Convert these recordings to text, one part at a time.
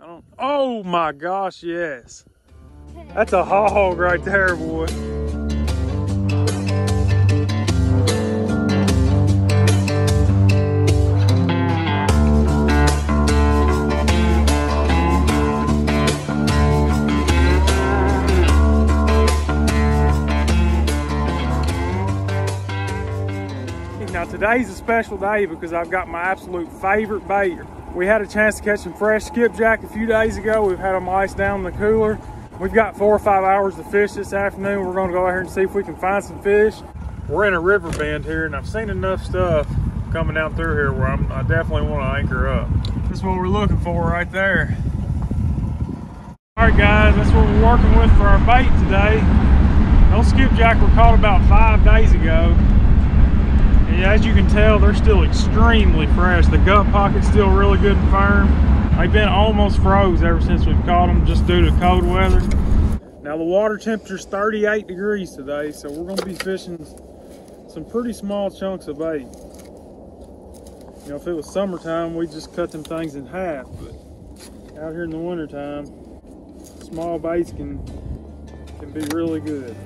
Oh my gosh, yes. That's a hog right there, boy. Now today's a special day because I've got my absolute favorite bait. We had a chance to catch some fresh skipjack a few days ago. We've had them iced down in the cooler. We've got 4 or 5 hours to fish this afternoon. We're gonna go out here and see if we can find some fish. We're in a river bend here and I've seen enough stuff coming down through here where I definitely want to anchor up. This is what we're looking for right there. All right guys, that's what we're working with for our bait today. Those skipjack were caught about 5 days ago. And as you can tell, they're still extremely fresh. The gut pocket's still really good and firm. They've been almost froze ever since we've caught them just due to cold weather. Now the water temperature's 38 degrees today, so we're gonna be fishing some pretty small chunks of bait. You know, if it was summertime, we'd just cut them things in half, but out here in the wintertime, small baits can be really good.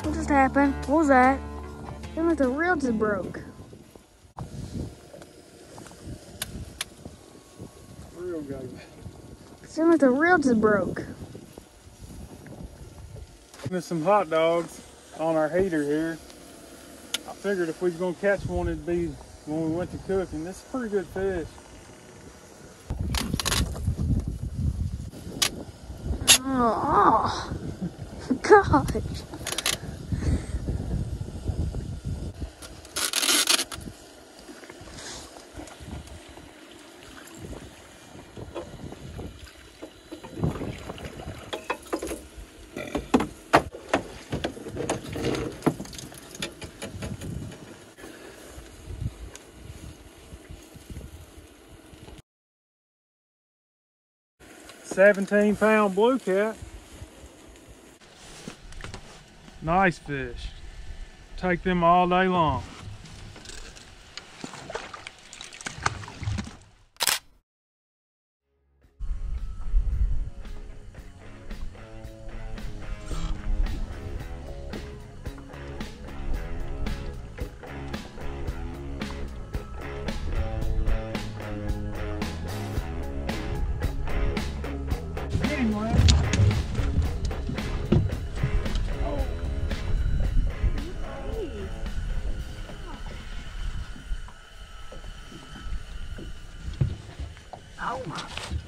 What just happened? What was that? It sounded like the reel just broke. It sounded like the reel just broke. There's some hot dogs on our heater here. I figured if we was gonna catch one, it'd be when we went to cooking. This is a pretty good fish. Oh, gosh. £17 blue cat. Nice fish. Take them all day long.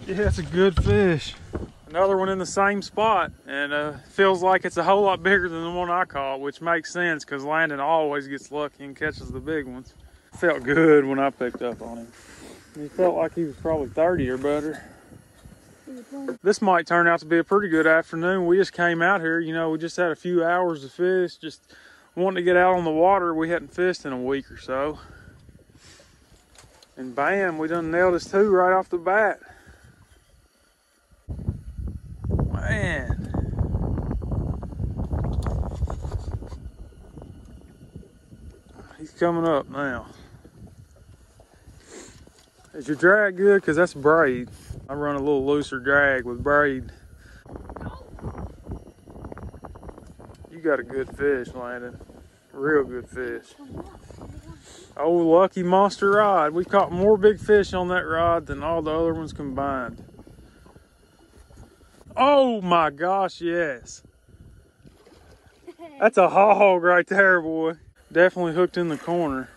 Yeah, it's a good fish. Another one in the same spot, and feels like it's a whole lot bigger than the one I caught, which makes sense because Landon always gets lucky and catches the big ones. Felt good when I picked up on him. He felt like he was probably 30 or better. This might turn out to be a pretty good afternoon. We just came out here, you know, we just had a few hours to fish, just wanting to get out on the water. We hadn't fished in a week or so. And bam, we done nailed us 2 right off the bat. Man. He's coming up now. Is your drag good? Because that's braid. I run a little looser drag with braid. You got a good fish, Landon. Real good fish. Oh, lucky monster rod. We caught more big fish on that rod than all the other ones combined. Oh my gosh, yes. That's a hog right there, boy. Definitely hooked in the corner.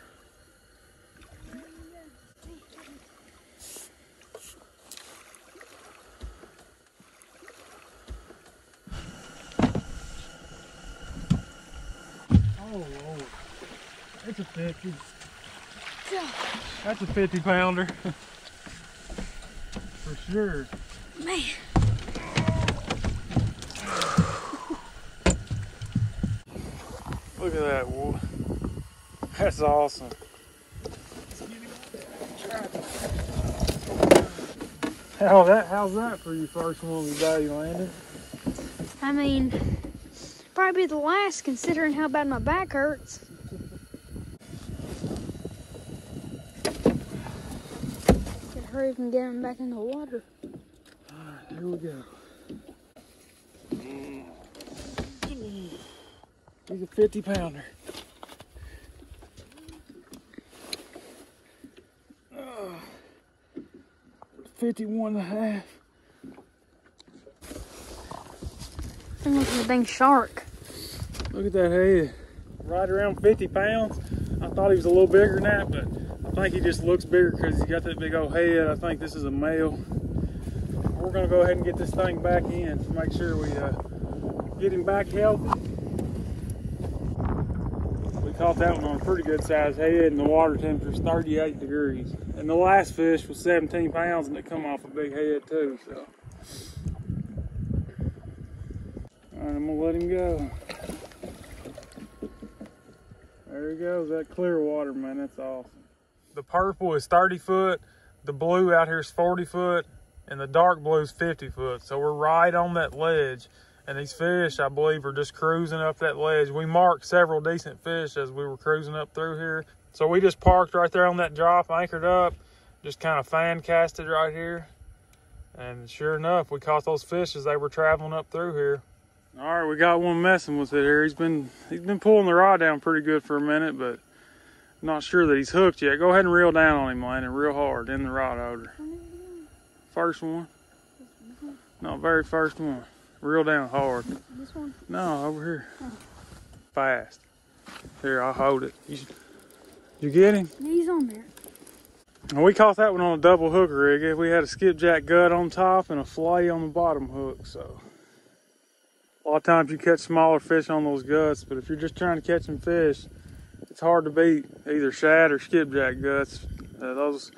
Oh Lord. It's a 50. That's a 50-pounder. For sure. Man. Look at that, boy. That's awesome. How's that for your first one of the day, Landon? I mean, probably be the last considering how bad my back hurts. Gotta hurry up and get him back in the water. Alright, here we go. He's a 50-pounder. 51 and a half. I'm looking at a dang shark. Look at that head. Right around 50 pounds. I thought he was a little bigger than that, but I think he just looks bigger because he's got that big old head. I think this is a male. We're gonna go ahead and get this thing back in to make sure we get him back healthy. We caught that one on a pretty good sized head, and the water temperature's 38 degrees. And the last fish was 17 pounds and it come off a big head too, so. All right, I'm gonna let him go. There he goes, that clear water, man, that's awesome. The purple is 30 foot, the blue out here is 40 foot, and the dark blue is 50 foot. So we're right on that ledge. And these fish, I believe, are just cruising up that ledge. We marked several decent fish as we were cruising up through here. So we just parked right there on that drop, anchored up, just kind of fan casted right here. And sure enough, we caught those fish as they were traveling up through here. All right, we got one messing with it here. He's been pulling the rod down pretty good for a minute, but not sure that he's hooked yet. Go ahead and reel down on him, Landon, real hard in the rod holder. First one. No, very first one. Reel down hard. This one? No, over here. Oh. Fast. Here, I'll hold it. You get him? Yeah, he's on there. And we caught that one on a double hook rig. We had a skipjack gut on top and a fillet on the bottom hook. So a lot of times you catch smaller fish on those guts, but if you're just trying to catch some fish, it's hard to beat either shad or skipjack guts. Those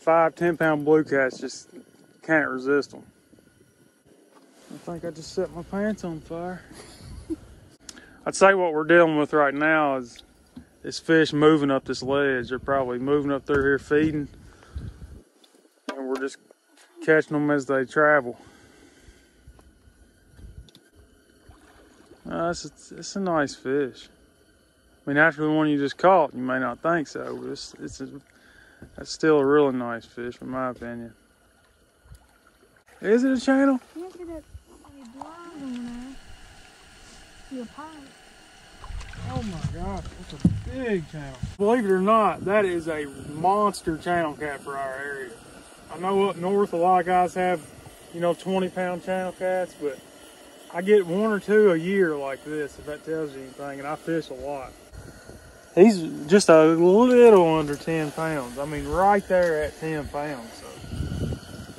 5-10 pound blue cats just can't resist them. I think I just set my pants on fire. I'd say what we're dealing with right now is fish moving up this ledge. They're probably moving up through here feeding, and we're just catching them as they travel. It's a nice fish. I mean, after the one you just caught, you may not think so, but that's still a really nice fish, in my opinion. Is it a channel? Yeah, look at that blonde one there. Oh my gosh, that's a big channel. Believe it or not, that is a monster channel cat for our area. I know up north a lot of guys have, 20-pound channel cats, but I get 1 or 2 a year like this, if that tells you anything, and I fish a lot. He's just a little under 10 pounds. I mean, right there at 10 pounds. So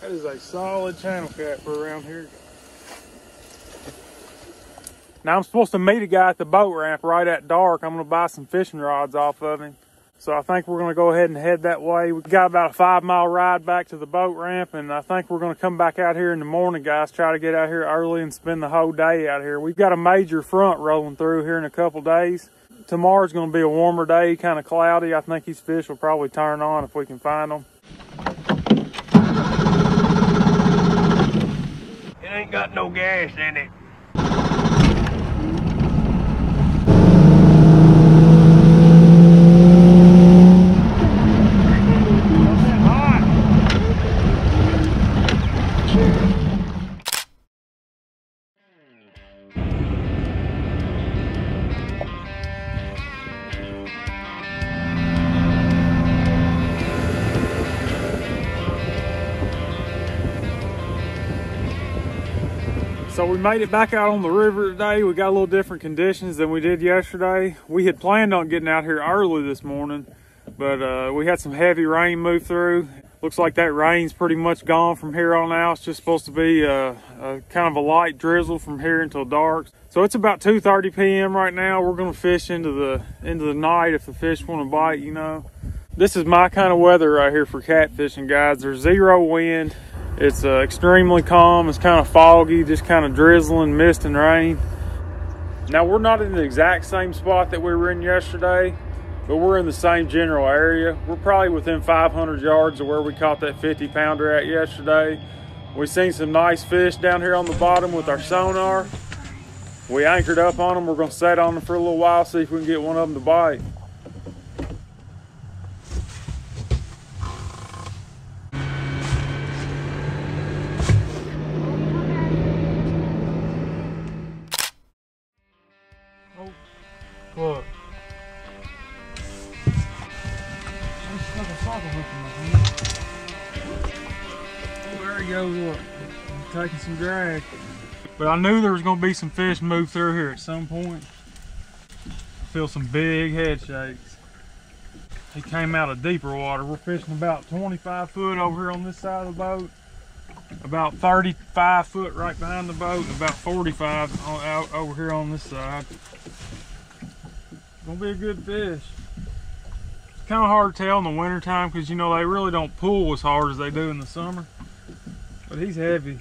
that is a solid channel cat for around here. Now I'm supposed to meet a guy at the boat ramp right at dark. I'm gonna buy some fishing rods off of him. So I think we're gonna go ahead and head that way. We've got about a 5-mile ride back to the boat ramp, and I think we're gonna come back out here in the morning, guys. Try to get out here early and spend the whole day out here. We've got a major front rolling through here in a couple days. Tomorrow's gonna be a warmer day, kind of cloudy. I think these fish will probably turn on if we can find them. It ain't got no gas in it. So we made it back out on the river today. We got a little different conditions than we did yesterday. We had planned on getting out here early this morning, but we had some heavy rain move through. Looks like that rain's pretty much gone from here on out. It's just supposed to be kind of a light drizzle from here until dark. So it's about 2:30 p.m. right now. We're gonna fish into the night if the fish want to bite, This is my kind of weather right here for catfishing, guys. There's zero wind. It's extremely calm. It's kind of foggy, just kind of drizzling, mist and rain. Now we're not in the exact same spot that we were in yesterday, but we're in the same general area. We're probably within 500 yards of where we caught that 50 pounder at yesterday. We seen some nice fish down here on the bottom with our sonar. We anchored up on them. We're gonna set on them for a little while, see if we can get one of them to bite. Look. There he goes, look. He's taking some drag. But I knew there was gonna be some fish move through here at some point. I feel some big head shakes. He came out of deeper water. We're fishing about 25 foot over here on this side of the boat. About 35 foot right behind the boat, and about 45 out over here on this side. Gonna be a good fish. It's kind of hard to tell in the winter time because you know they really don't pull as hard as they do in the summer. But he's heavy.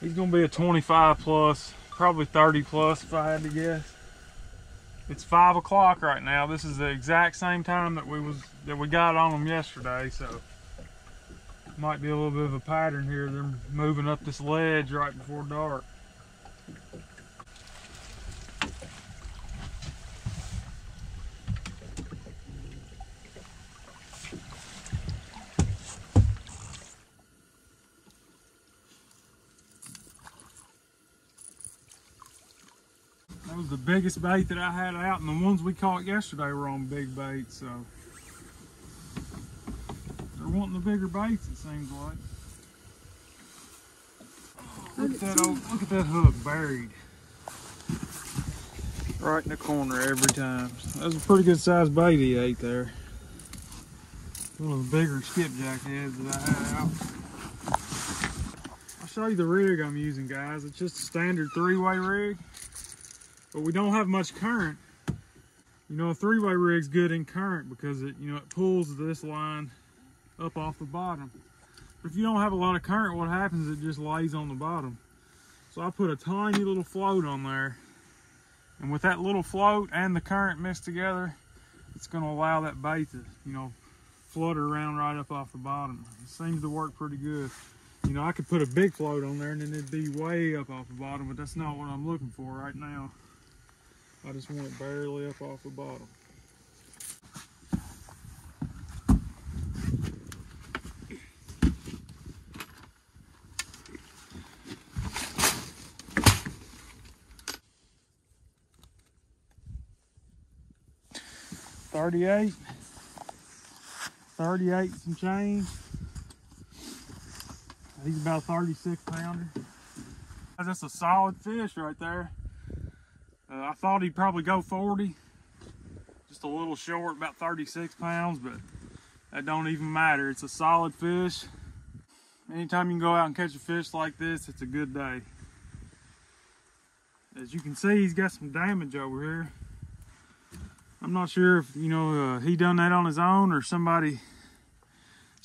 He's gonna be a 25 plus, probably 30 plus if I had to guess. It's 5 o'clock right now. This is the exact same time that we got on them yesterday, so might be a little bit of a pattern here. They're moving up this ledge right before dark. That was the biggest bait that I had out, and the ones we caught yesterday were on big bait, so they're wanting the bigger baits, it seems like. Look at that hook buried right in the corner every time. That was a pretty good sized bait he ate there. One of the bigger skipjack heads that I had out. I'll show you the rig I'm using, guys. It's just a standard 3-way rig. But we don't have much current. You know, a 3-way rig's good in current because it pulls this line up off the bottom. But if you don't have a lot of current, what happens is it just lays on the bottom. So I put a tiny little float on there. And with that little float and the current mixed together, it's gonna allow that bait to, flutter around right up off the bottom. It seems to work pretty good. You know, I could put a big float on there and then it'd be way up off the bottom, but that's not what I'm looking for right now. I just want it barely up off the bottom. $38 some change. He's about 36 pounder. That's a solid fish right there. I thought he'd probably go 40, just a little short, about 36 pounds, but that don't even matter. It's a solid fish. Anytime you can go out and catch a fish like this, it's a good day. As you can see, he's got some damage over here. I'm not sure if, he done that on his own or somebody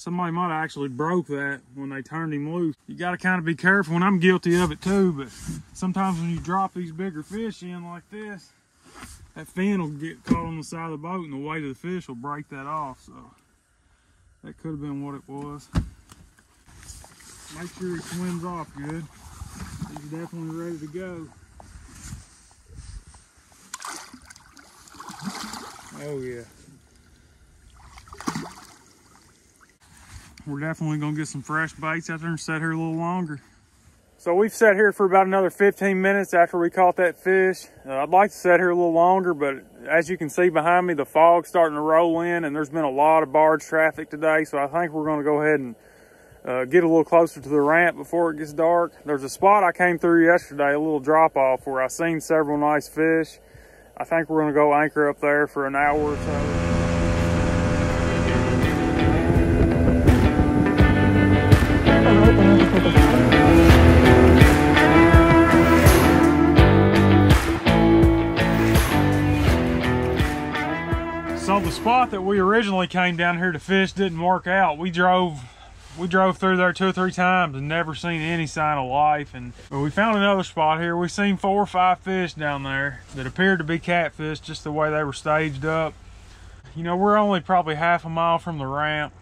might have actually broke that when they turned him loose. You got to kind of be careful, and I'm guilty of it too, but sometimes when you drop these bigger fish in like this, that fin will get caught on the side of the boat and the weight of the fish will break that off, so that could have been what it was. Make sure he swims off good. He's definitely ready to go. Oh yeah. We're definitely gonna get some fresh baits out there and sit here a little longer. So we've sat here for about another 15 minutes after we caught that fish. I'd like to sit here a little longer, but as you can see behind me, the fog's starting to roll in and there's been a lot of barge traffic today. So I think we're gonna go ahead and get a little closer to the ramp before it gets dark. There's a spot I came through yesterday, a little drop off where I seen several nice fish. I think we're gonna go anchor up there for an hour or so. So the spot that we originally came down here to fish didn't work out. We drove We drove through there 2 or 3 times and never seen any sign of life. And we found another spot here. We seen 4 or 5 fish down there that appeared to be catfish, just the way they were staged up. You know, we're only probably half a mile from the ramp.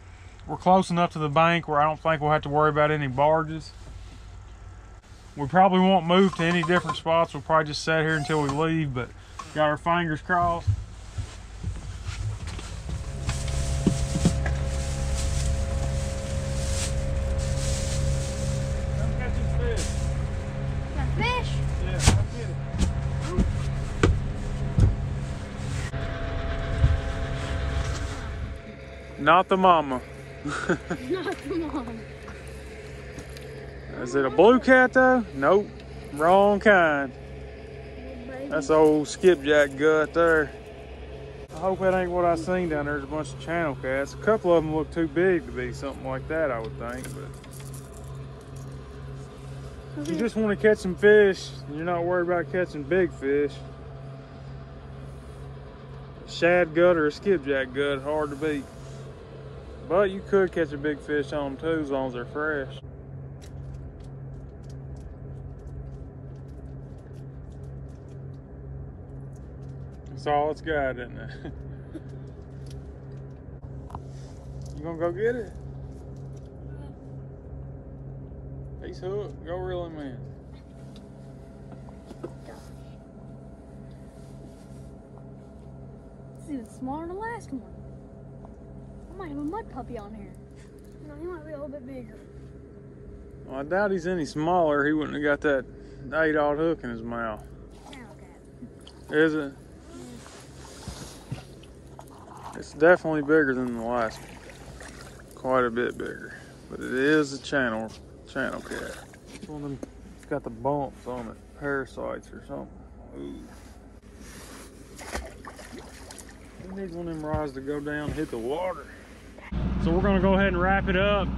We're close enough to the bank where I don't think we'll have to worry about any barges. We probably won't move to any different spots. We'll probably just sit here until we leave, but got our fingers crossed. Come catch this fish. Got fish? Yeah, come get it. Not the mama. Not the mom. Is it a blue cat though? Nope, wrong kind. That's old skipjack gut there. I hope that ain't what I seen down there. There's a bunch of channel cats. A couple of them look too big to be something like that, I would think. But if you just want to catch some fish, and you're not worried about catching big fish, a shad gut or a skipjack gut, hard to beat. But you could catch a big fish on them too, as long as they're fresh. That's all it's got, isn't it? You gonna go get it? He's hooked. Go reel him in. This is even smaller than the last one. I might have a mud puppy on here. No, he might be a little bit bigger. Well, I doubt he's any smaller. He wouldn't have got that 8/0 hook in his mouth. Channel cat. Is it? It's definitely bigger than the last one. Quite a bit bigger. But it is a channel cat. It's one of them, it's got the bumps on it. Parasites or something. Ooh. We need one of them rods to go down and hit the water. So we're gonna go ahead and wrap it up.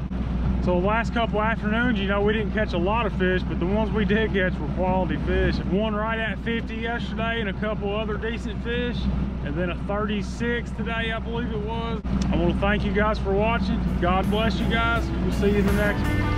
So the last couple afternoons, you know, we didn't catch a lot of fish, but the ones we did catch were quality fish. One right at 50 yesterday and a couple other decent fish. And then a 36 today, I believe it was. I want to thank you guys for watching. God bless you guys. We'll see you in the next one.